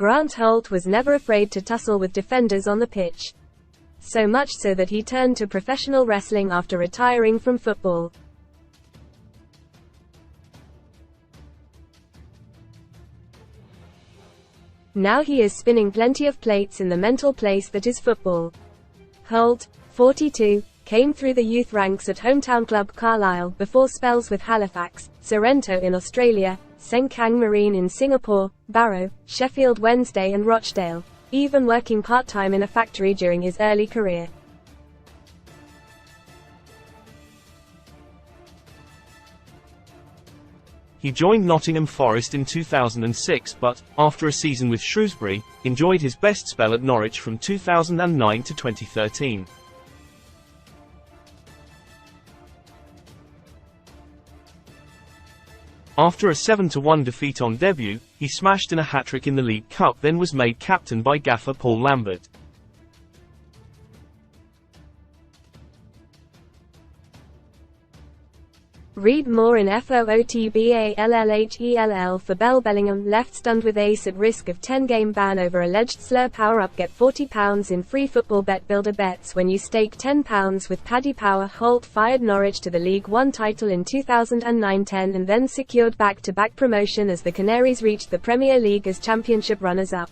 Grant Holt was never afraid to tussle with defenders on the pitch. So much so that he turned to professional wrestling after retiring from football. Now he is spinning plenty of plates in the mental place that is football. Holt, 42, came through the youth ranks at hometown club Carlisle before spells with Halifax, Sorrento in Australia, Sengkang Marine in Singapore, Barrow, Sheffield Wednesday and Rochdale, even working part-time in a factory during his early career. He joined Nottingham Forest in 2006 but, after a season with Shrewsbury, enjoyed his best spell at Norwich from 2009 to 2013. After a 7-1 defeat on debut, he smashed in a hat-trick in the League Cup, then was made captain by gaffer Paul Lambert. Read more in FOOTBALLHELL for Bell Bellingham, left stunned with ace at risk of 10-game ban over alleged slur. Power up, get £40 in free football bet builder bets when you stake £10 with Paddy Power. Holt fired Norwich to the League One title in 2009-10 and then secured back-to-back promotion as the Canaries reached the Premier League as championship runners-up.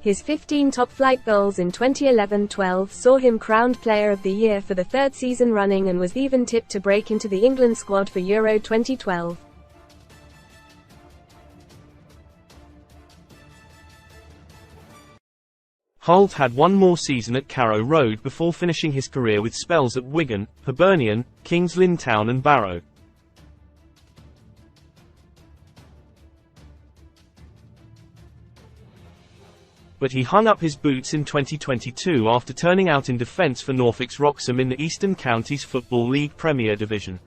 His 15 top-flight goals in 2011-12 saw him crowned Player of the Year for the third season running and was even tipped to break into the England squad for Euro 2012. Holt had one more season at Carrow Road before finishing his career with spells at Wigan, Hibernian, Kings Lynn Town and Barrow. But he hung up his boots in 2022 after turning out in defence for Norfolk's Wroxham in the Eastern Counties Football League Premier Division.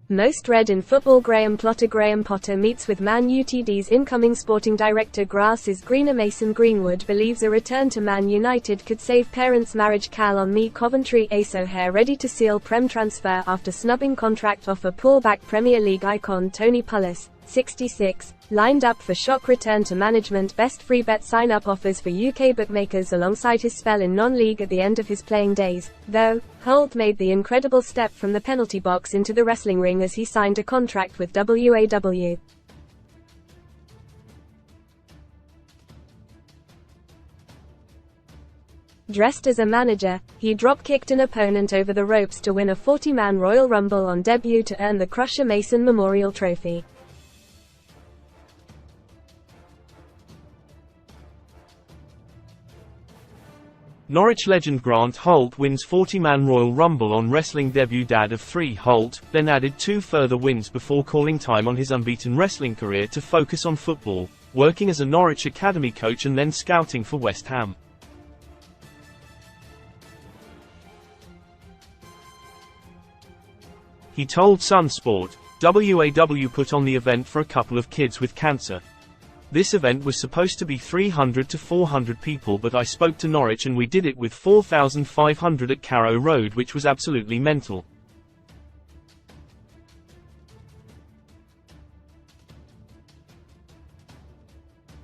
Most read in football. Graham Potter meets with Man Utd's incoming sporting director. Grass is greener. Mason Greenwood believes a return to Man United could save parents' marriage. Cal on me. Coventry Ace O'Hare ready to seal Prem transfer after snubbing contract offer. Pullback. Premier League icon Tony Pulis, 66, lined up for shock return to management. Best free bet sign-up offers for UK bookmakers alongside his spell in non-league at the end of his playing days, though. Holt made the incredible step from the penalty box into the wrestling ring as he signed a contract with WAW. Dressed as a manager, he drop-kicked an opponent over the ropes to win a 40-man Royal Rumble on debut to earn the Crusher Mason Memorial Trophy. Norwich legend Grant Holt wins 40-man Royal Rumble on wrestling debut. Dad of 3, Holt then added 2 further wins before calling time on his unbeaten wrestling career to focus on football, working as a Norwich academy coach and then scouting for West Ham. He told Sun Sport, "WAW put on the event for a couple of kids with cancer. This event was supposed to be 300 to 400 people, but I spoke to Norwich and we did it with 4,500 at Carrow Road, which was absolutely mental.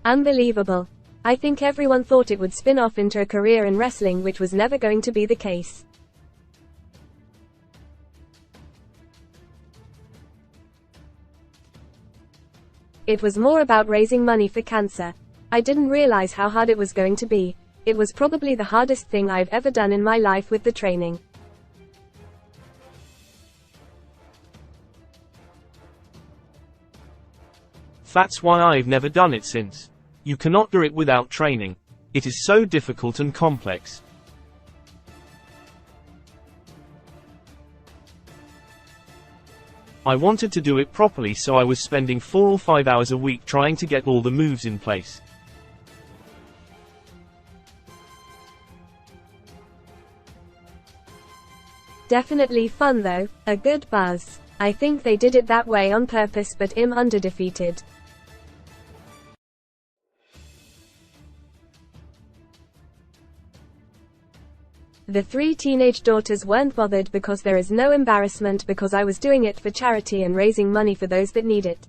Unbelievable. I think everyone thought it would spin off into a career in wrestling, which was never going to be the case. It was more about raising money for cancer. I didn't realize how hard it was going to be. It was probably the hardest thing I've ever done in my life with the training. That's why I've never done it since. You cannot do it without training. It is so difficult and complex. I wanted to do it properly, so I was spending 4 or 5 hours a week trying to get all the moves in place. Definitely fun though, a good buzz. I think they did it that way on purpose, but I'm under defeated. The 3 teenage daughters weren't bothered because there is no embarrassment because I was doing it for charity and raising money for those that need it.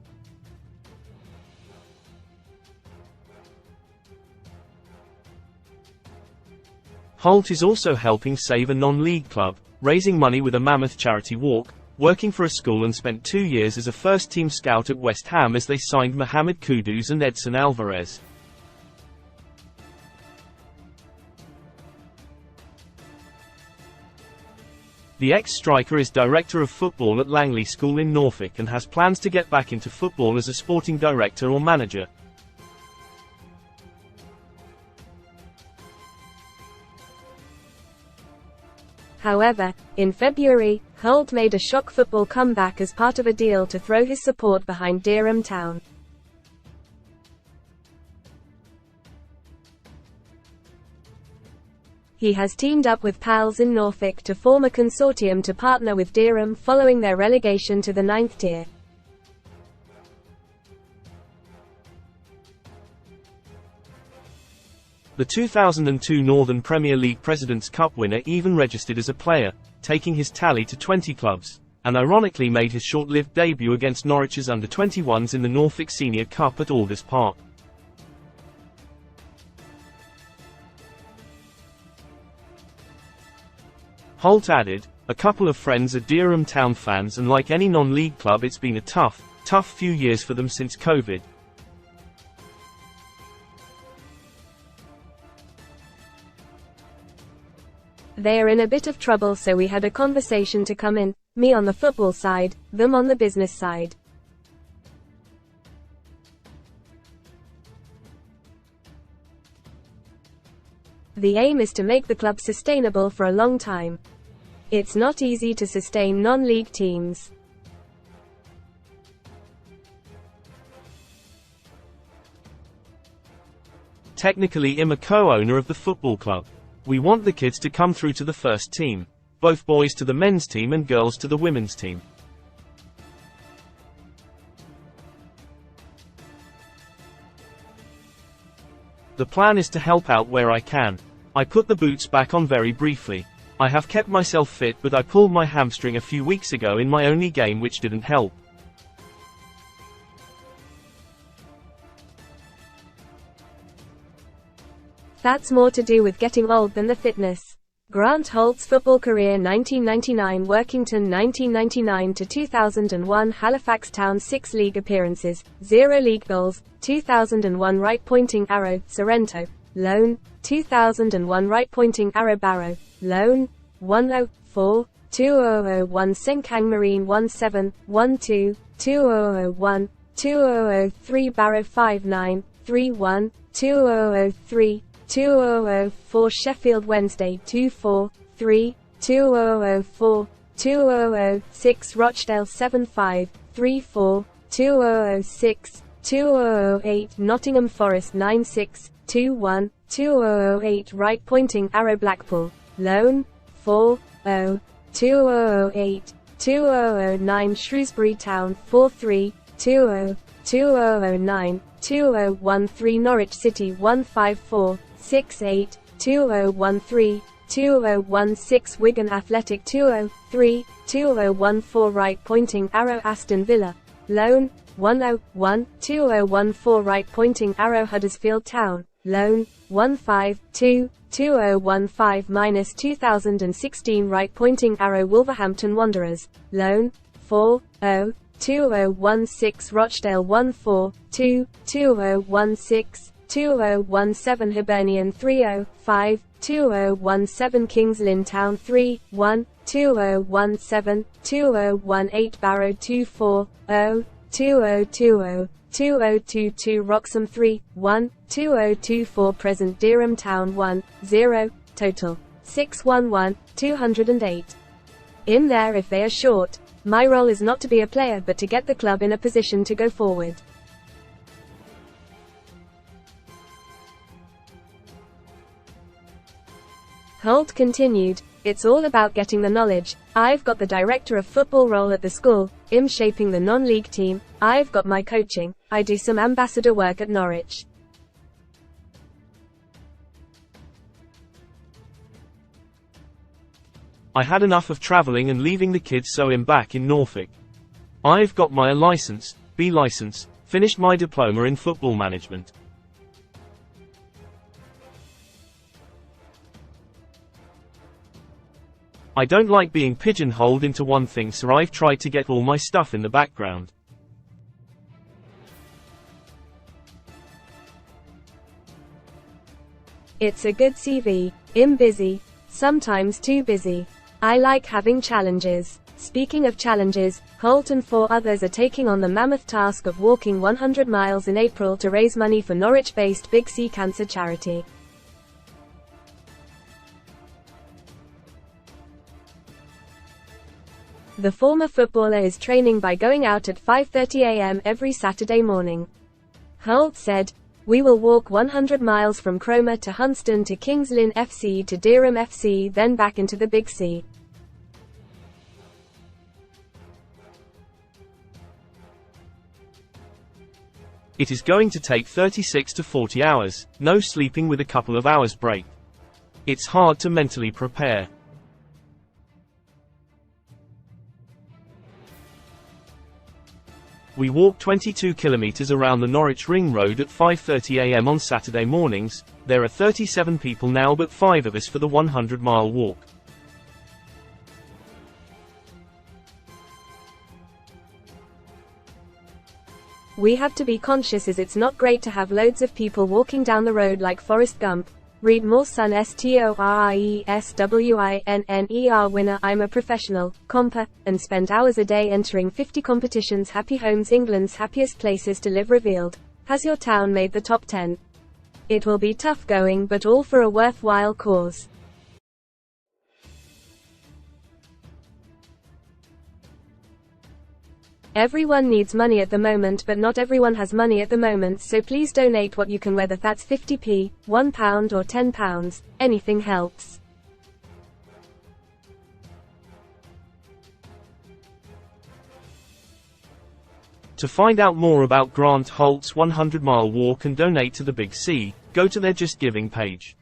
Holt is also helping save a non-league club, raising money with a mammoth charity walk, working for a school, and spent 2 years as a first-team scout at West Ham as they signed Mohamed Kudus and Edson Alvarez. The ex-striker is director of football at Langley School in Norfolk and has plans to get back into football as a sporting director or manager. However, in February, Holt made a shock football comeback as part of a deal to throw his support behind Dereham Town. He has teamed up with pals in Norfolk to form a consortium to partner with Dereham following their relegation to the 9th tier. The 2002 Northern Premier League President's Cup winner even registered as a player, taking his tally to 20 clubs, and ironically made his short-lived debut against Norwich's under-21s in the Norfolk Senior Cup at Alders Park. Holt added, "A couple of friends are Dereham Town fans, and like any non-league club, it's been a tough few years for them since COVID. They are in a bit of trouble, so we had a conversation to come in, me on the football side, them on the business side. The aim is to make the club sustainable for a long time. It's not easy to sustain non-league teams. Technically, I'm a co-owner of the football club. We want the kids to come through to the first team. Both boys to the men's team and girls to the women's team. The plan is to help out where I can. I put the boots back on very briefly. I have kept myself fit, but I pulled my hamstring a few weeks ago in my only game, which didn't help. That's more to do with getting old than the fitness. Grant Holt's football career: 1999 Workington, 1999 to 2001 Halifax Town, 6 league appearances, 0 league goals, 2001 Right Pointing Arrow, Sorrento, loan, 2001 Right Pointing Arrow Barrow, loan, 104, 2001 Senkang Marine 17, 12, 2001, 2003 Barrow 59, 31, 2003, 2004 Sheffield Wednesday 243, 2004, 2006 Rochdale 75, 34, 2006, 2008 Nottingham Forest 96, 21, 2008 Right Pointing Arrow Blackpool, loan, 40, 2008, 2009 Shrewsbury Town 43, 20, 2009, 2013 Norwich City 154, 68, 2013, 2016 Wigan Athletic 203, 2014 Right Pointing Arrow Aston Villa, loan, 101, 2014 Right Pointing Arrow Huddersfield Town, loan, 152, 2015-2016 Right Pointing Arrow Wolverhampton Wanderers, loan, 40, 2016 Rochdale 142, 2016, 2017 Hibernian 305, 2017 Kings Lynn Town 3-1, 2017, 2018 Barrow 240, 2020, 2022 Wroxham 3-1, 2024 Present Dereham Town 1-0, total 611, 208. In there if they are short. My role is not to be a player but to get the club in a position to go forward. Holt continued, "It's all about getting the knowledge. I've got the director of football role at the school, I'm shaping the non-league team, I've got my coaching, I do some ambassador work at Norwich. I had enough of traveling and leaving the kids, so I'm back in Norfolk. I've got my A license, B license, finished my diploma in football management. I don't like being pigeonholed into one thing, so I've tried to get all my stuff in the background. It's a good CV. I'm busy. Sometimes too busy. I like having challenges. Speaking of challenges, Holt and 4 others are taking on the mammoth task of walking 100 miles in April to raise money for Norwich-based Big C Cancer Charity. The former footballer is training by going out at 5:30 a.m. every Saturday morning. Holt said, "We will walk 100 miles from Cromer to Hunston to Kings Lynn FC to Dereham FC, then back into the Big C. It is going to take 36 to 40 hours, no sleeping with a couple of hours break. It's hard to mentally prepare. We walk 22 kilometers around the Norwich Ring Road at 5:30 a.m. on Saturday mornings. There are 37 people now, but 5 of us for the 100-mile walk. We have to be conscious as it's not great to have loads of people walking down the road like Forrest Gump. Read more. Son STORIESWINNER winner. I'm a professional comper and spent hours a day entering 50 competitions. Happy Homes, England's happiest places to live revealed. Has your town made the top 10? It will be tough going, but all for a worthwhile cause. Everyone needs money at the moment, but not everyone has money at the moment, so please donate what you can, whether that's 50p, £1 or £10, anything helps. To find out more about Grant Holt's 100-mile walk and donate to the Big C, go to their Just Giving page.